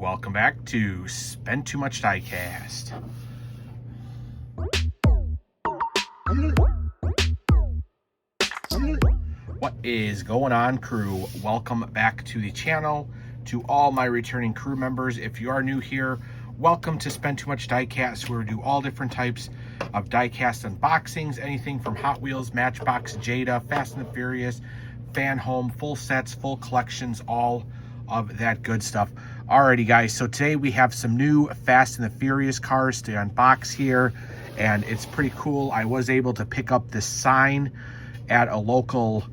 Welcome back to Spend Too Much Diecast. What is going on, crew? Welcome back to the channel. To all my returning crew members, if you are new here, welcome to Spend Too Much Diecast, where we do all different types of diecast unboxings, anything from Hot Wheels, Matchbox, Jada, Fast and the Furious, fan home, full sets, full collections, all of that good stuff. Alrighty guys, so today we have some new Fast and the Furious cars to unbox here, and it's pretty cool. I was able to pick up this sign at a local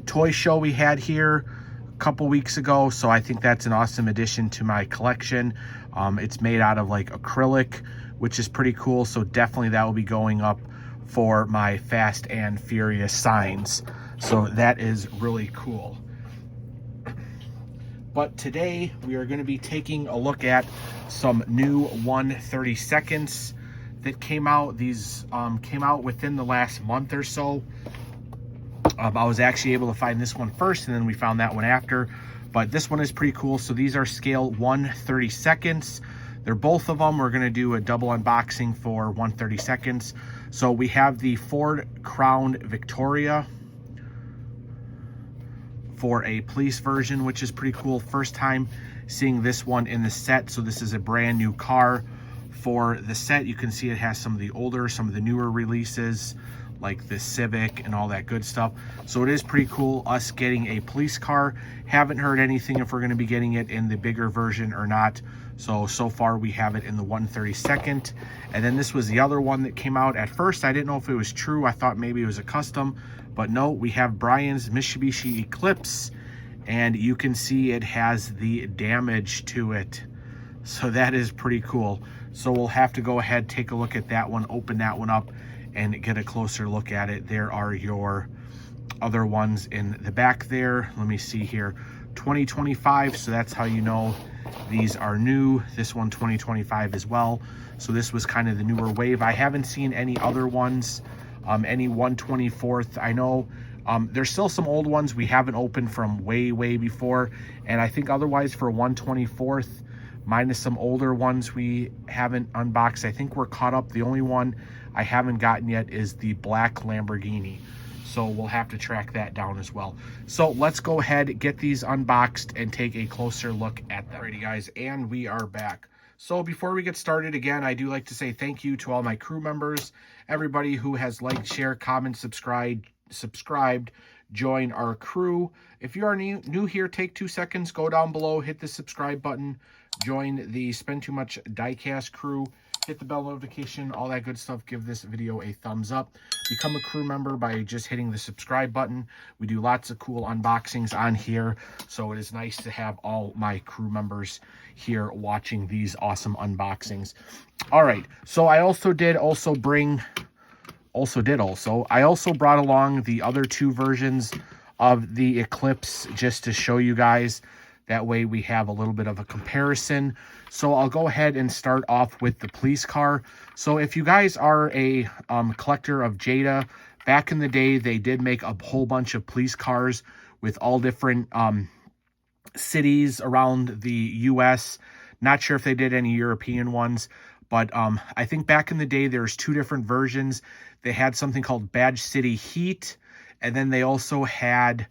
toy show we had here a couple weeks ago, so I think that's an awesome addition to my collection. It's made out of like acrylic, which is pretty cool, so definitely that will be going up for my Fast and Furious signs, so that is really cool. But today we are going to be taking a look at some new 1/32 that came out. These came out within the last month or so. I was actually able to find this one first, and then we found that one after. But this one is pretty cool. So these are scale 1/32. They're both of them. We're going to do a double unboxing for 1/32. So we have the Ford Crown Victoria for a police version, which is pretty cool. First time seeing this one in the set. So this is a brand new car for the set. You can see it has some of the older, some of the newer releases, like the Civic and all that good stuff. So it is pretty cool, us getting a police car. Haven't heard anything if we're going to be getting it in the bigger version or not. So far we have it in the 1/32. And then this was the other one that came out. At first I didn't know if it was true. I thought maybe it was a custom, but no, we have Brian's Mitsubishi Eclipse, and you can see it has the damage to it. So that is pretty cool. So we'll have to go ahead, take a look at that one, open that one up, and get a closer look at it. There are your other ones in the back there. Let me see here. 2025, so that's how you know these are new. This one 2025 as well. So this was kind of the newer wave. I haven't seen any other ones, any 1/24th. I know there's still some old ones we haven't opened from way before, and I think otherwise for 1/24th, minus some older ones we haven't unboxed, I think we're caught up. The only one I haven't gotten yet is the black Lamborghini, so we'll have to track that down as well. So let's go ahead, get these unboxed, and take a closer look at them. Alrighty guys, and we are back. So before we get started, again, I do like to say thank you to all my crew members, everybody who has liked, shared, commented, subscribed, join our crew. If you are new here, take 2 seconds, go down below, hit the subscribe button, join the Spend Too Much Diecast crew, hit the bell notification, all that good stuff. Give this video a thumbs up. Become a crew member by just hitting the subscribe button. We do lots of cool unboxings on here, so it is nice to have all my crew members here watching these awesome unboxings. All right, so I also brought along the other 2 versions of the Eclipse just to show you guys. That way we have a little bit of a comparison. So I'll go ahead and start off with the police car. So if you guys are a collector of Jada, back in the day, they did make a whole bunch of police cars with all different cities around the US. Not sure if they did any European ones, but I think back in the day, there's 2 different versions. They had something called Badge City Heat, and then they also had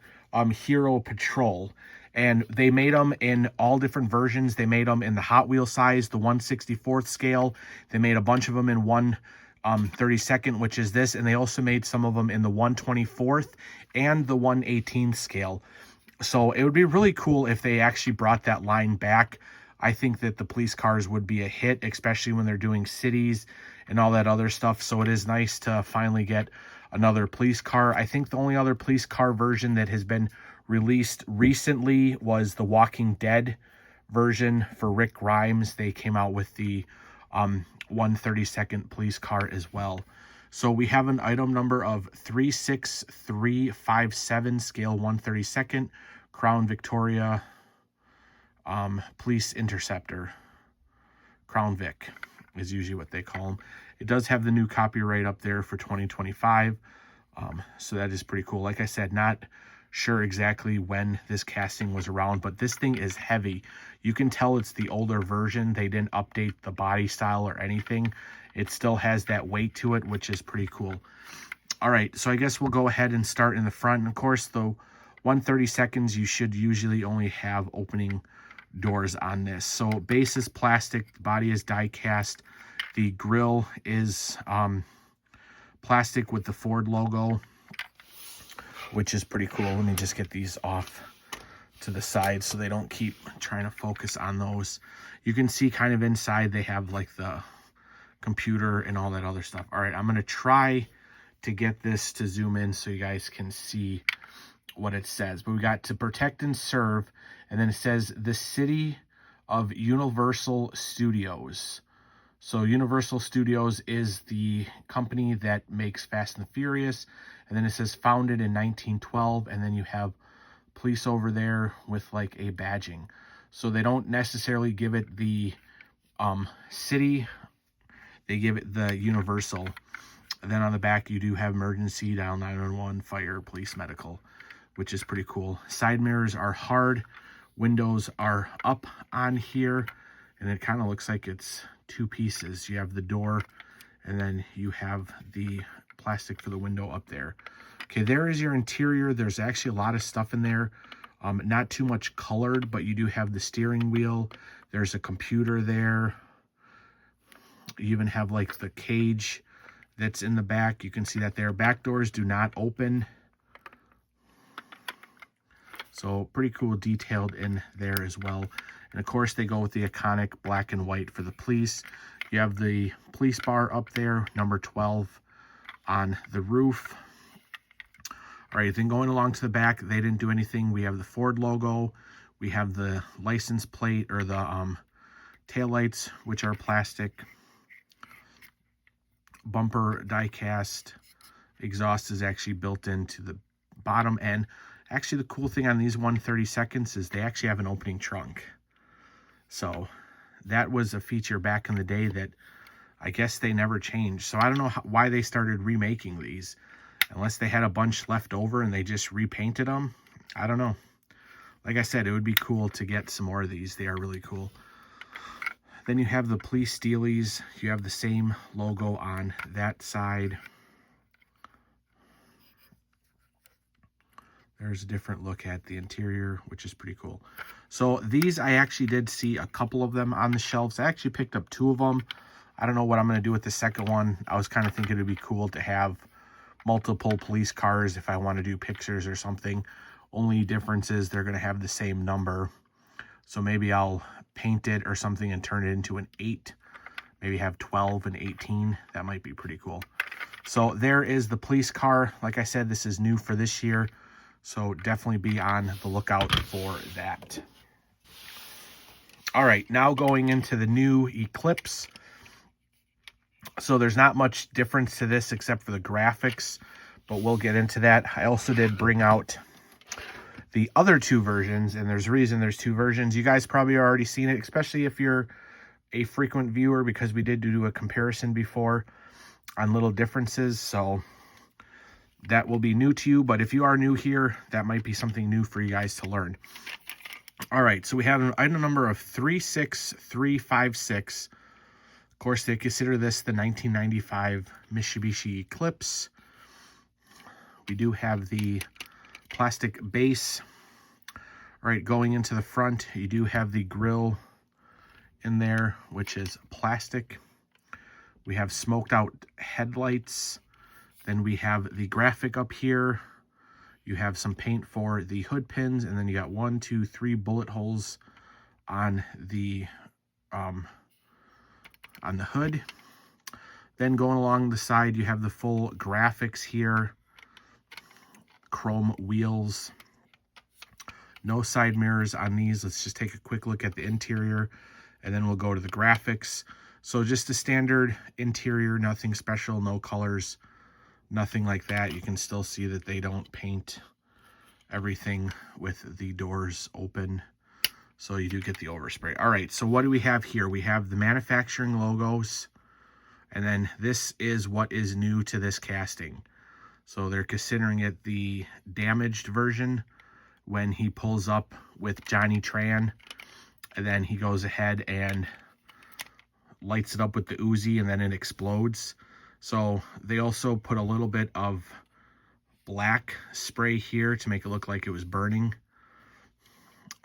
Hero Patrol. And they made them in all different versions. They made them in the Hot Wheel size, the 1/64th scale. They made a bunch of them in 1/32, which is this. And they also made some of them in the 1/24th and the 1/18th scale. So it would be really cool if they actually brought that line back. I think that the police cars would be a hit, especially when they're doing cities and all that other stuff. So it is nice to finally get another police car. I think the only other police car version that has been released recently was the Walking Dead version for Rick Grimes. They came out with the 1/32 police car as well. So we have an item number of 36357, scale 1/32, Crown Victoria Police Interceptor. Crown Vic is usually what they call them. It does have the new copyright up there for 2025. So that is pretty cool. Like I said, not sure exactly when this casting was around, but this thing is heavy. You can tell it's the older version. They didn't update the body style or anything. It still has that weight to it, which is pretty cool. All right, so I guess we'll go ahead and start in the front. And of course, the 132nd, you should usually only have opening doors on this. So base is plastic, the body is die cast. The grill is plastic with the Ford logo, which is pretty cool. Let me just get these off to the side so they don't keep trying to focus on those. You can see kind of inside they have like the computer and all that other stuff. All right, I'm going to try to get this to zoom in so you guys can see what it says. But we got to protect and serve, and then it says the City of Universal Studios. So Universal Studios is the company that makes Fast and the Furious, and then it says founded in 1912, and then you have police over there with like a badging. So they don't necessarily give it the city, they give it the Universal. And then on the back, you do have emergency, dial 911, fire, police, medical, which is pretty cool. Side mirrors are hard. Windows are up on here. And it kind of looks like it's two pieces. You have the door, and then you have the plastic for the window up there. Okay, there is your interior. There's actually a lot of stuff in there. Not too much colored, but you do have the steering wheel. There's a computer there. You even have like the cage that's in the back. You can see that there. Back doors do not open. So pretty cool detailed in there as well. And of course they go with the iconic black and white for the police. You have the police bar up there, number 12 on the roof. All right, then going along to the back, they didn't do anything. We have the Ford logo. We have the license plate or the taillights, which are plastic. Bumper die cast. Exhaust is actually built into the bottom end. Actually, the cool thing on these 132nd is they actually have an opening trunk. So that was a feature back in the day that I guess they never changed. So I don't know why they started remaking these, unless they had a bunch left over and they just repainted them. I don't know. Like I said, it would be cool to get some more of these. They are really cool. Then you have the police steelies. You have the same logo on that side. There's a different look at the interior, which is pretty cool. So these, I actually did see a couple of them on the shelves. I actually picked up 2 of them. I don't know what I'm going to do with the second one. I was kind of thinking it'd be cool to have multiple police cars if I want to do pictures or something. Only difference is they're going to have the same number. So maybe I'll paint it or something and turn it into an 8. Maybe have 12 and 18. That might be pretty cool. So there is the police car. Like I said, this is new for this year. So definitely be on the lookout for that. All right, now going into the new Eclipse. So there's not much difference to this except for the graphics, but we'll get into that. I also did bring out the other 2 versions, and there's a reason there's 2 versions. You guys probably already seen it, especially if you're a frequent viewer, because we did do a comparison before on little differences. So that will be new to you, but if you are new here, that might be something new for you guys to learn. All right, so we have an item number of 36356. Of course, they consider this the 1995 Mitsubishi Eclipse. We do have the plastic base. All right, going into the front, you do have the grille in there, which is plastic. We have smoked out headlights. Then we have the graphic up here. You have some paint for the hood pins, and then you got 1, 2, 3 bullet holes on the hood. Then going along the side, you have the full graphics here. Chrome wheels. No side mirrors on these. Let's just take a quick look at the interior, and then we'll go to the graphics. So just a standard interior, nothing special, no colors, nothing like that. You can still see that they don't paint everything with the doors open. So you do get the overspray. All right, so what do we have here? We have the manufacturing logos, and then this is what is new to this casting. So they're considering it the damaged version when he pulls up with Johnny Tran, and then he goes ahead and lights it up with the Uzi, and then it explodes. So they also put a little bit of black spray here to make it look like it was burning.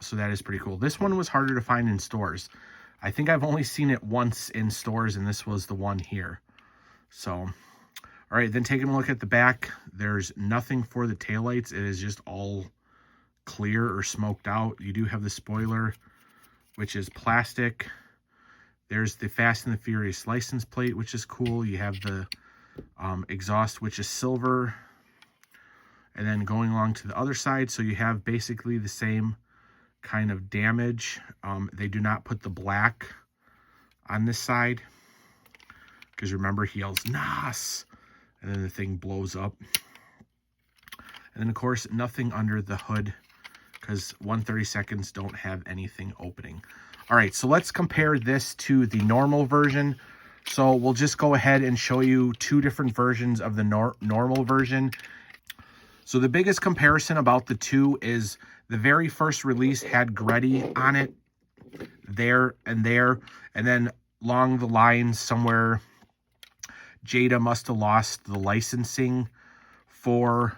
So that is pretty cool. This one was harder to find in stores. I think I've only seen it once in stores, and this was the one here. So, all right, then taking a look at the back, there's nothing for the taillights. It is just all clear or smoked out. You do have the spoiler, which is plastic. There's the Fast and the Furious license plate, which is cool. You have the exhaust, which is silver. And then going along to the other side, so you have basically the same kind of damage. They do not put the black on this side, because remember, he yells "Nas!" and then the thing blows up. And then, of course, nothing under the hood, because 132nds don't have anything opening. All right, so let's compare this to the normal version. So we'll just go ahead and show you two different versions of the normal version. So the biggest comparison about the two is the very first release had Gretty on it, there, and then along the lines somewhere, Jada must have lost the licensing for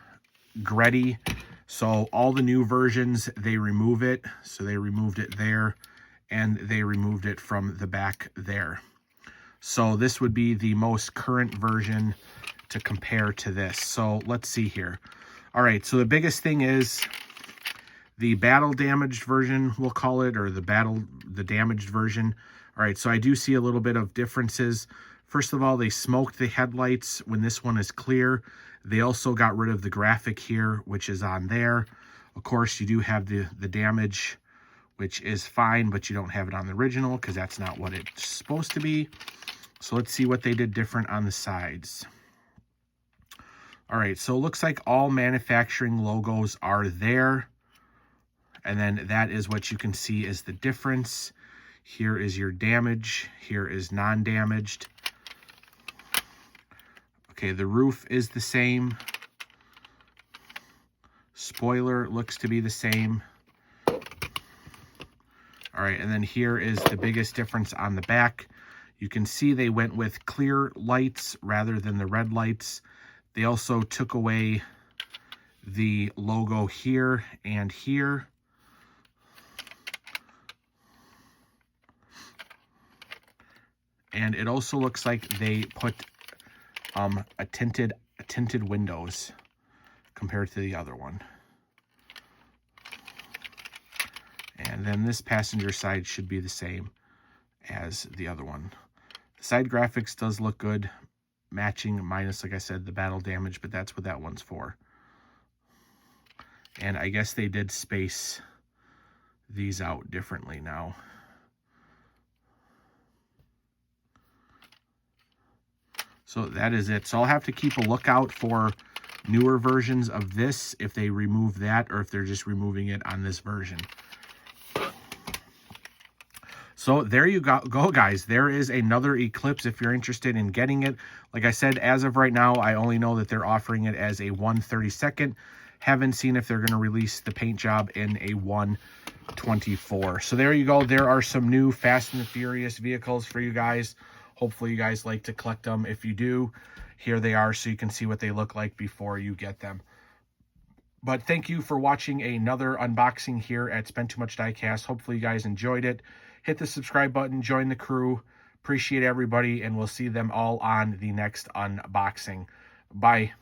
Gretty. So all the new versions, they remove it. So they removed it there, and they removed it from the back there. So this would be the most current version to compare to this. So let's see here. All right, so the biggest thing is the battle damaged version, we'll call it, or the damaged version. All right, so I do see a little bit of differences. First of all, they smoked the headlights when this one is clear. They also got rid of the graphic here, which is on there. Of course, you do have the damage, which is fine, but you don't have it on the original because that's not what it's supposed to be. So let's see what they did different on the sides. All right, so it looks like all manufacturing logos are there. And then that is what you can see is the difference. Here is your damage. Here is non-damaged. Okay, the roof is the same. Spoiler looks to be the same. All right, and then here is the biggest difference on the back. You can see they went with clear lights rather than the red lights. They also took away the logo here and here. And it also looks like they put a tinted windows compared to the other one. And then this passenger side should be the same as the other one. The side graphics does look good, matching minus, like I said, the battle damage, but that's what that one's for. And I guess they did space these out differently now. So that is it. So I'll have to keep a lookout for newer versions of this, if they remove that or if they're just removing it on this version. So there you go, guys. There is another Eclipse if you're interested in getting it. Like I said, as of right now, I only know that they're offering it as a 132nd. Haven't seen if they're going to release the paint job in a 124. So there you go. There are some new Fast and the Furious vehicles for you guys. Hopefully you guys like to collect them. If you do, here they are so you can see what they look like before you get them. But thank you for watching another unboxing here at Spend Too Much Diecast. Hopefully you guys enjoyed it. Hit the subscribe button, join the crew. Appreciate everybody, and we'll see them all on the next unboxing. Bye.